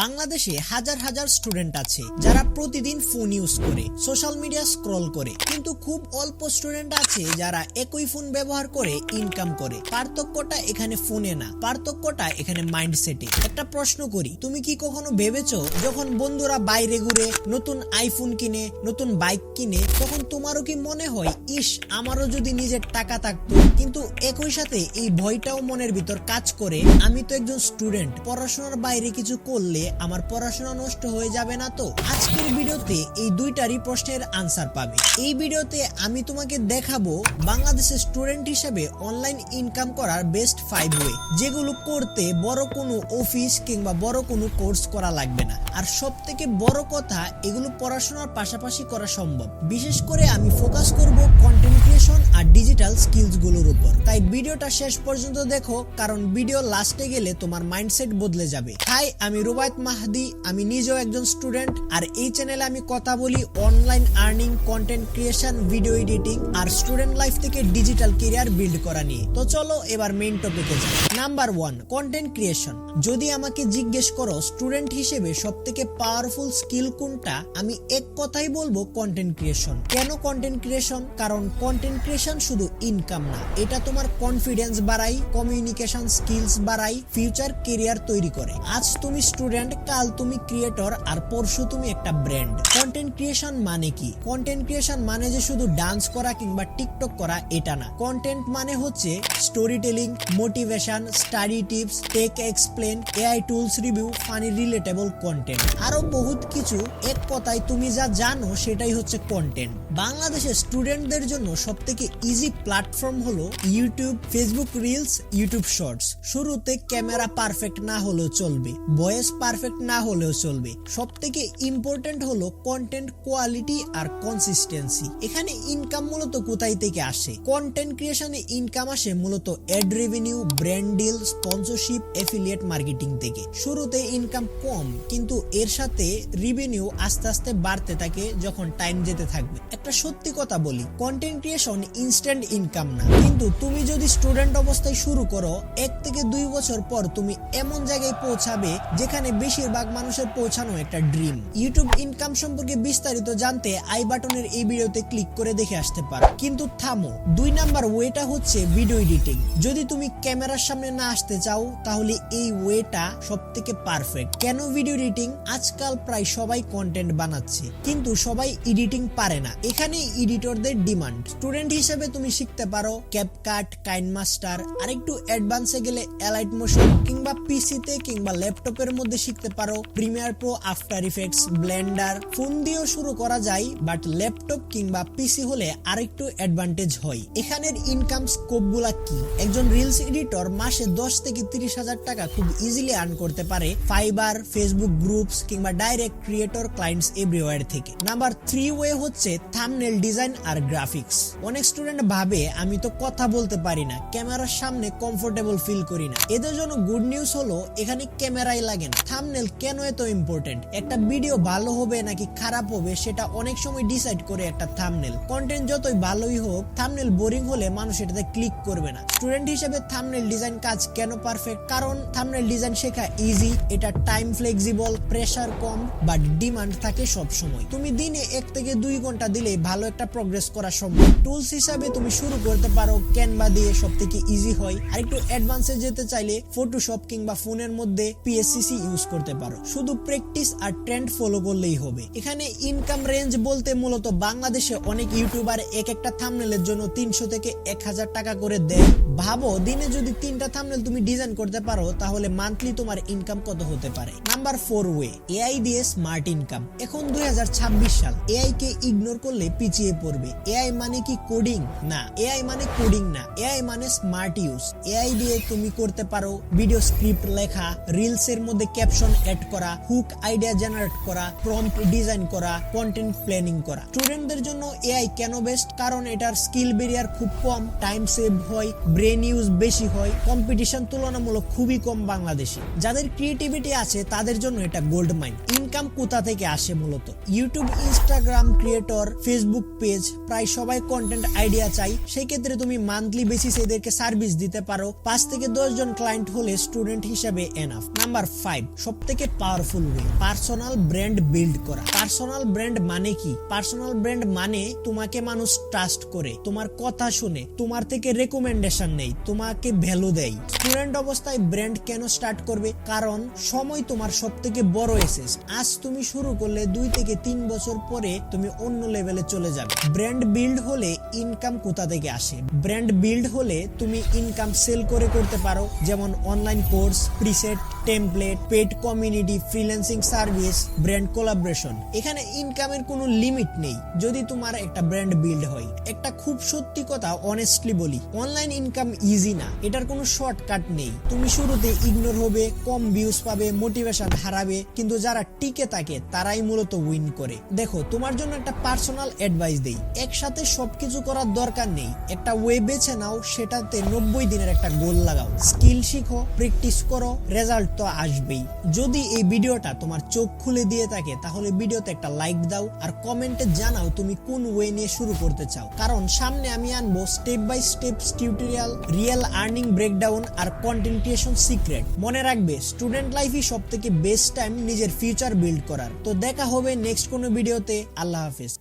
বাংলাদেশে হাজার হাজার স্টুডেন্ট আছে যারা প্রতিদিন ফোন ইউজ করে, সোশ্যাল মিডিয়া স্ক্রল করে, কিন্তু খুব অল্প স্টুডেন্ট আছে যারা একই ফোন ব্যবহার করে ইনকাম করে। পার্থক্যটা এখানে ফোনে না, পার্থক্যটা এখানে মাইন্ডসেটে। একটা প্রশ্ন করি, তুমি কি কখনো ভেবেছো যখন বন্ধুরা বাইরে ঘুরে নতুন আইফোন কিনে, নতুন বাইক কিনে, তখন তোমারও কি মনে হয় ইস আমারও যদি নিজের টাকা থাকতো? কিন্তু একই সাথে এই ভয়টাও মনের ভিতর কাজ করে, আমি তো একজন স্টুডেন্ট, পড়াশোনার বাইরে কিছু করলে আমার পড়াশোনা নষ্ট হয়ে যাবে না তো? আজকের ভিডিওতে এই দুইটারই প্রশ্নের আনসার পাবে। এই ভিডিওতে আমি তোমাকে দেখাবো বাংলাদেশের স্টুডেন্ট হিসেবে অনলাইন ইনকাম করার বেস্ট 5 ওয়ে, যেগুলো করতে বড় কোনো অফিস কিংবা বড় কোনো কোর্স করা লাগবে না। আর সব থেকে বড় কথা, এগুলো পড়াশোনার পাশাপাশি করা সম্ভব। বিশেষ করে আমি ফোকাস করব কন্টেন্ট ক্রিয়েশন আর ডিজিটাল স্কিলস গুলোর উপর। তাই ভিডিওটা শেষ পর্যন্ত দেখো, কারণ ভিডিও লাস্টে গেলে তোমার মাইন্ডসেট বদলে যাবে। হাই, আমি রুবায়েত মাহদি, আমি নিজেও একজন স্টুডেন্ট, আর এই চ্যানেলে আমি কথা বলি online earning, content creation, video editing আর স্টুডেন্ট লাইফ থেকে ডিজিটাল ক্যারিয়ার বিল্ড করা নিয়ে। তো চলো এবার মেইন টপিকে যাই। Number 1, content creation. যদি আমাকে জিজ্ঞেস করো স্টুডেন্ট হিসেবে সবথেকে পাওয়ারফুল স্কিল কোনটা, আমি এক কথাই বলবো কন্টেন্ট ক্রিয়েশন। কেন কন্টেন্ট ক্রিয়েশন? কারণ কন্টেন্ট ক্রিয়েশন শুধু ইনকাম না, এটা তোমার কনফিডেন্স বাড়ায়, কমিউনিকেশন স্কিলস বাড়ায়, ফিউচার ক্যারিয়ার তৈরি করে। আজ তুমি স্টুডেন্ট, কাল তুমি ক্রিয়েটর, আর পরশু তুমি একটা ব্র্যান্ড। কন্টেন্ট ক্রিয়েশন মানে কি? কন্টেন্ট ক্রিয়েশন মানে যে শুধু ডান্স করা কিংবা টিকটক করা এটা না। কন্টেন্ট মানে হচ্ছে story telling, motivation, study tips, tech explain, AI tools review, funny relatable content, আরো বহুত কিছু। এক কথায় তুমি যা জানো সেটাই হচ্ছে কন্টেন্ট। বাংলাদেশের স্টুডেন্টদের জন্য সবথেকে ইজি প্ল্যাটফর্ম হলো YouTube, Facebook reels, YouTube shorts. শুরুতে ক্যামেরা পারফেক্ট না হলেও চলবে, ভয়েস পারফেক্ট না হলেও চলবে। সবথেকে ইম্পর্টেন্ট হলো কন্টেন্ট কোয়ালিটি আর কনসিস্টেন্সি। এখানে ইনকাম মূলত কোথায় থেকে আসে? কন্টেন্ট ক্রিয়েশনে ইনকাম আসে মূলত ad revenue, brand deal, sponsorship, affiliate marketing থেকে। শুরুতে ইনকাম কম, কিন্তু এর সাথে রেভিনিউ আস্তে আস্তে বাড়তে থাকে যখন টাইম যেতে থাকবে। একটা সত্যি কথা বলি, কন্টেন্ট ক্রিয়েশন ইনস্ট্যান্ট ইনকাম না, কিন্তু তুমি যদি স্টুডেন্ট অবস্থায় শুরু করো, 1 থেকে 2 বছর পর তুমি এমন জায়গায় পৌঁছাবে যেখানে বেশিরভাগ মানুষের পৌঁছানো একটা ড্রিম। ইউটিউব ইনকাম সম্পর্কে বিস্তারিত জানতে আই বাটনের এই ভিডিওতে ক্লিক করে দেখে আসতে পারো। কিন্তু থামো, 2 নাম্বার ওয়েটা হচ্ছে ভিডিও এডিটিং। যদি তুমি ক্যামেরার সামনে না আসতে চাও, তাহলে এই ওয়েটা সবথেকে পারফেক্ট। কেন ভিডিও এডিটিং? আজকাল প্রায় সবাই কন্টেন্ট বানাচ্ছে, কিন্তু সবাই এডিটিং পারে না। এখানে এডিটরদের ডিমান্ড। স্টুডেন্ট হিসেবে তুমি শিখতে পারো ক্যাপকাট, কাইনমাস্টার, আর একটু অ্যাডভান্সে গেলে এলাইট মোশন, কিংবা পিসিতে কিংবা ল্যাপটপের মধ্যে শিখতে পারো Premiere Pro, after effects, Blender. Phone দিয়েও শুরু করা যায়, বাট ল্যাপটপ কিংবা পিসি হলে আরেকটু অ্যাডভান্টেজ হয়। এখানের ইনকাম স্কোপ গুলা কি? একজন রিলস এডিটর মাসে 10 থেকে 30 হাজার টাকা খুব ইজিলি আর্ন করতে পারে ফাইবার, ফেসবুক গ্রুপস কিংবা ডাইরেক্ট ক্রিয়েটর ক্লায়েন্টস এভরিওয়্যার থেকে। নাম্বার 3 ওয়ে হচ্ছে থাম্বনেল ডিজাইন আর গ্রাফিক্স। অনেক স্টুডেন্ট ভাবে আমি তো কথা বলতে পারি না, ক্যামেরার সামনে কমফোর্টেবল ফিল করি না। এদের জন্য গুড নিউজ হলো এখানে ক্যামেরাই লাগে না। থাম্বনেল কেন এত ইম্পর্টেন্ট? একটা ভিডিও ভালো হবে নাকি খারাপ হবে সেটা অনেক সময় ডিসাইড করে একটা থাম্বনেল। কন্টেন্ট যতই ভালোই হোক, থাম্বনেল বোরিং হলে মানুষ এটাতে ক্লিক করবে না। স্টুডেন্ট হিসেবে থাম্বনেল ডিজাইন কাজ কেন পারফেক্ট? কারণ থাম্বনেল ডিজাইন শেখা ইজি, এটা time flexible, pressure com, but demand থাকে সব সময়। তুমি দিনে 1 থেকে 2 ঘন্টা দিলে ভালো একটা প্রগ্রেস করা সম্ভব। টুলস হিসাবে তুমি শুরু করতে পারো ক্যানভা দিয়ে, সবথেকে ইজি হয়। আর একটু অ্যাডভান্সে যেতে চাইলে ফটোশপ কিংবা ফোনের মধ্যে পিএসসিসি ইউজ করতে পারো। শুধু প্র্যাকটিস আর ট্রেন্ড ফলো করলেই হবে। এখানে ইনকাম রেঞ্জ বলতে মূলত বাংলাদেশে অনেক ইউটিউবার এক একটা থাম্বনেলের জন্য 300 থেকে 1000 টাকা করে দেয়। ভাবো, দিনে যদি 3টা থাম্বনেল তুমি ডিজাইন করতে পারো, তাহলে মান্থলি তোমার ইনকাম কত হতে পারে? নাম্বার 4 ওয়ে, এআই দিয়ে স্মার্ট ইনকাম। এখন 2026 সাল, এআই কে ইগনোর করলে পিছিয়ে পড়বে। এআই মানে কি কোডিং? না, এআই মানে কোডিং না, এআই মানে স্মার্ট ইউজ। এআই দিয়ে তুমি করতে পারো ভিডিও স্ক্রিপ্ট লেখা, রিলস এর মধ্যে ক্যাপশন এড করা, হুক আইডিয়া জেনারেট করা, প্রম্পট ডিজাইন করা, কন্টেন্ট প্ল্যানিং করা। স্টুডেন্টদের জন্য এআই কেন বেস্ট? কারণ এটার স্কিল ব্যারিয়ার খুব কম, টাইম সেভ হয়, ব্রেন ইউজ বেশি হয়, কম্পিটিশন তুলনামূলক খুবই কম বাংলাদেশে। যাদের ক্রিয়েটিভিটি আছে তাদের জন্য এটা গোল্ড মাইন। ইনকাম কোথা থেকে আসে? মূলত YouTube, Instagram creator, Facebook page, প্রায় সবাই কন্টেন্ট আইডিয়া চাই। সেই ক্ষেত্রে তুমি মান্থলি বেসিসে এদেরকে সার্ভিস দিতে পারো। 5 থেকে 10 জন ক্লায়েন্ট হলে স্টুডেন্ট হিসেবে এনাফ। নাম্বার 5, সবথেকে powerful way personal brand build করা। পার্সোনাল ব্র্যান্ড মানে কি? পার্সোনাল ব্র্যান্ড মানে তোমাকে মানুষ ট্রাস্ট করে, তোমার কথা শুনে, তোমার থেকে রেকমেন্ডেশন নেই, তোমাকে ভ্যালু দেয়। স্টুডেন্ট অবস্থায় ব্র্যান্ড কেন স্টার্ট করবে? কারণ সময় তোমার সবথেকে বড় এসেস। আজ তুমি শুরু করলে 2 থেকে 3 বছর পরে তুমি অন্য লেভেলে চলে যাবে। ব্র্যান্ড বিল্ড হলে ইনকাম কোথা থেকে আসে? ব্র্যান্ড বিল্ড হলে তুমি ইনকাম সেল করে করতে পারো, যেমন online course, preset, template, paid community, freelancing service, brand collaboration. এখানে ইনকামের কোনো লিমিট নেই যদি তোমার একটা ব্র্যান্ড বিল্ড হয়। একটা খুব সত্যি কথা অনেস্টলি বলি, অনলাইন ইনকাম ইজি না, এটার কোনো শর্টকাট নেই। তুমি শুরুতে ইগনোর হবে, কম ভিউজ পাবে, মোটিভেশন হারাবে, কিন্তু যারা টিকে থাকে তারাই মূলত উইন করে। দেখো, তোমার জন্য একটা পার্সোনাল অ্যাডভাইস দেই, একসাথে সবকিছু করার দরকার নেই। একটা ওয়ে বেছে নাও, সেটাতে 90 দিনের একটা গোল লাগাও, স্কিল শিখো, প্র্যাকটিস করো, রেজাল্ট তো আসবেই। যদি এই ভিডিওটা তোমার চোখ খুলে দিয়ে থাকে তাহলে ভিডিওতে একটা লাইক দাও আর কমেন্টে জানাও তুমি কোন ওয়ে নিয়ে শুরু করতে চাও, কারণ সামনে আমি আনবো step by step tutorial, real earning breakdown আর কন্টেন্ট ক্রিয়েশন সিক্রেট। মনে রাখবে, স্টুডেন্ট লাইফই সবথেকে বেস্ট টাইম নিজের ফিউচার বিল্ড করার। তো দেখা হবে নেক্সট কোনো ভিডিওতে। আল্লাহ হাফেজ।